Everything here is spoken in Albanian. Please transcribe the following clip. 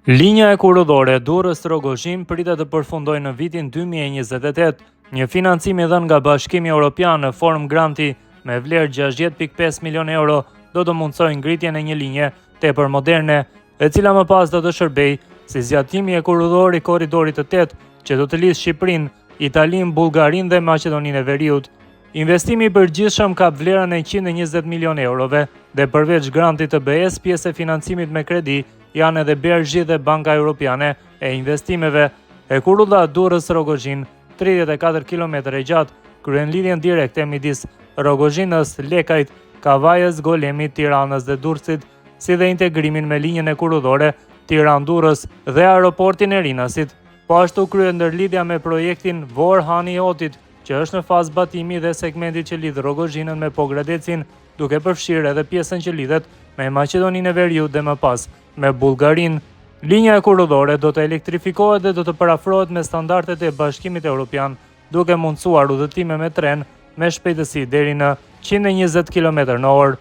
Linja e kurrëdore Durrës-Rogozhin pritet të përfundojë në vitin 2028. Një financim i dhënë nga Bashkimi Evropian në formë granti me vlerë 60.5 milion euro do të mundsojë ngritjen e një linje tepër moderne, e cila më pas do të shërbejë si zgjatimi i korridorit të 8 që do të lidhë Shqipërinë, Italinë, Bullgarinë dhe Maqedoninë e Veriut. Investimi i përgjithshëm ka vlerën e 120 milion eurove dhe përveç grantit të BE-s, pjesë e financimit me kredi janë edhe BRG dhe Banka Europiane e Investimeve. E kurrëdha Durrës-Rogozhin, 34 km e gjatë, kryen lidhjen direkte midis Rogozhinës, Lekajt, Kavajës, Golemit, Tiranës dhe Durrësit, si dhe integrimin me linjën e kurrëdore Tiranë-Durrës dhe aeroportin e Rinasit. Po ashtu kryhet ndërlidhja me projektin Vor-Hani-Otit, që është në fazë batimi dhe segmentit që lidh Rogozhinën me Pogradecin, duke përfshirë edhe pjesën që lidhet me Maqedoninë e Veriut dhe më pas me Bullgarinë. Linja e kurrëdore do të elektrifikohet dhe do të parafrohet me standardet e Bashkimit Evropian, duke mundsuar udhëtime me tren me shpejtësi deri në 120 km/h.